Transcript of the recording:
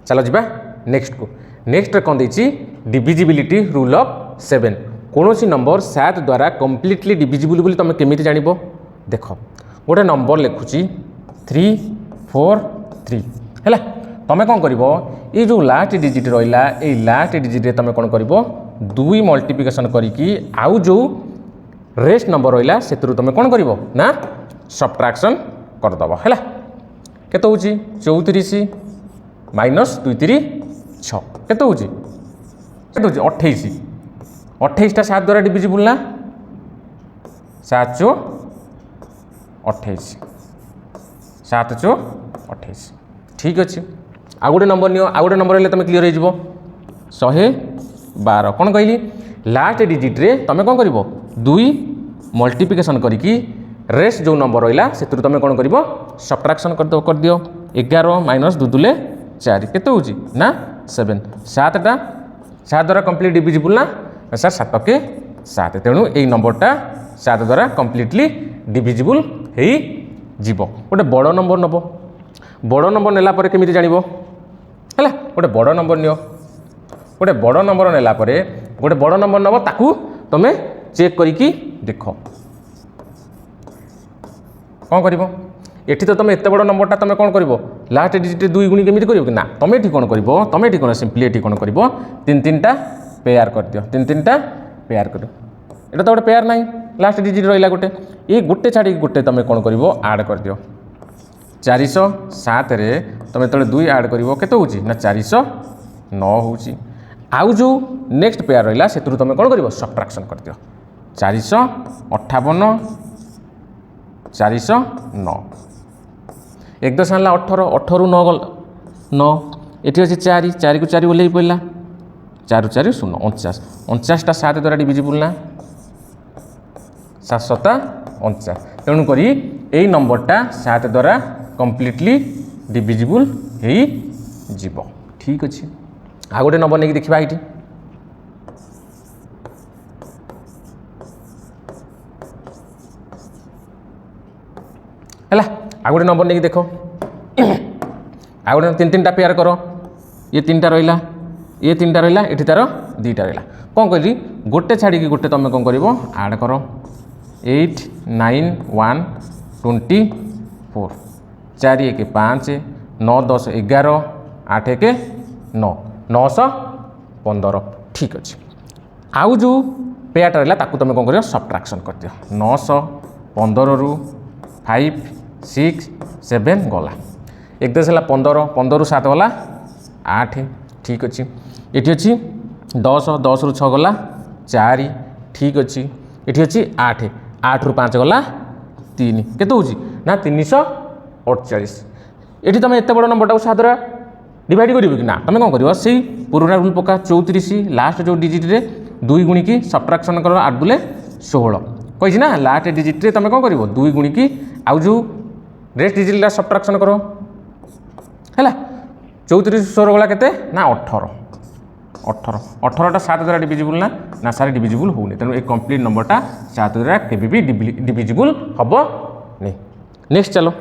चलो जी नेक्स्ट को नेक्स्ट कौन देती डिविजिबिलिटी रूल ऑफ 7 कौन सी नंबर 7 द्वारा कंप्लीटली डिविजिबल बोली तुम केमी जान देख गोटे नंबर लिखुची 3 4 3 है तुम कौन कर ये जो लास्ट डिजिट रहा ये लास्ट डिजिट तुम कौन कर 2 मल्टीप्लिकेशन करके आउ जो रेस्ट नंबर रहा से तुम कौन कर ना सब्ट्रैक्शन करदेव है केते हूँ 34 माइनस 2 3 6 केते हूँ 28 28टा 7 द्वारा डिविजिबल ना 7 चो 28 7 चो 28 ठीक अच्छे आ गोटे नंबर नियो आ गोटे नंबर तुम क्लीयर हो 112 कौन कहली लास्ट डिजिट रे तुम कौन कर 2 मल्टीप्लिकेशन करके रेस्ट जो नंबर रहा से तुम कौन कर सब्ट्रैक्शन कर दियो 11 माइनस 2 2 4 केते हूँ ना 7 7टा 7 द्वारा कंप्लीट डिविजिबल ना सर 7 के 7 तेणु यही नंबरटा 7 द्वारा कंप्लीटली डिविजिबल हो जीवो गोटे बड़ नंबर नब बड़ नंबर नेला परे केमिति जानिबो हैला गोटे बड़ नंबर नियो गोटे बड़ नंबर नेला परे गोटे बड़ नंबर नब ताकू तमे चेक करिकी देख कौन कर एठी तो तुम एत बड़ नंबरटा तुम कौन कर लास्ट डिजिट 2 गुणी केमिति करियो कि ना तुम एठी कौन कर तुम एठी कौन सिंपली एठी कौन कर 3-3टा पेयर कर दियो 3-3टा पेयर कर एटा तो गोटे पेयर ना लास्ट डिजिट रहा गोटे ये गोटे छाड़ी गोटे तुम कौन कर आड कर दियो 407 रे तुम जो 2 आड कर केते हूँ ना 409 हूँ आउ जो नेक्स्ट पेयर रहा से तुम कौन कर सब्ट्रैक्शन कर दियो 458 409 एक 10 आनला 18 18 रु 9 गल 9 ये अच्छे 4 4 को 4 ओल्ल पड़ा 4 4 0 49 49टा 7 द्वारा डिविजिबल ना 7 49 तेणुक यही नंबरटा 7 द्वारा कंप्लीटली डिविजिबल हो जीव ठीक अच्छे आ गोटे नंबर नहीं देखा ये है आ गोटे नंबर नहीं देख आ गोटे 3-3टा पेयर कर ये 3टा रहा ये 3टा रहा ये तार 2टा रहा कौन कहली गोटे छाड़ी गोटे तुम कौन कर आड कर 8 9 1 24 4 1 5 9 10 11 8 1 9 915 ठीक अच्छे आउ जो पेयरटा रहा ताकू तुम कौन कर सब्ट्रैक्शन कर दियो 915 रु 5 6 7 गला एक 10 है 15 15 रु 7 गला 8 ठीक अच्छे ये अच्छी 10 10 रु 6 गला 4 ठीक अच्छे ये अच्छी 8 8 रु 5 गला 3 केते हूँ ना 348 ये तुम एत बड़ नंबरटा 7 द्वारा डिवाइड कर कि ना तुम कौन कर से पुराना रूल पका 34 लास्ट जो डिजिट रे 2 गुणिकी सब्ट्रैक्शन कर 8 2 16 कही ना लास्ट डिजिट रे तुम कौन कर 2 गुणिकी आउ जो रेस्ट डिजिट सब्ट्रैक्शन कर है 34 16 गला केते ना 18 18टा 7 द्वारा डिविजिबल ना सारे डिविजिबल होनी तेणु एक कंप्लीट नंबरटा 7 द्वारा केबी डिविजिबल हम नहीं नेक्स्ट चलो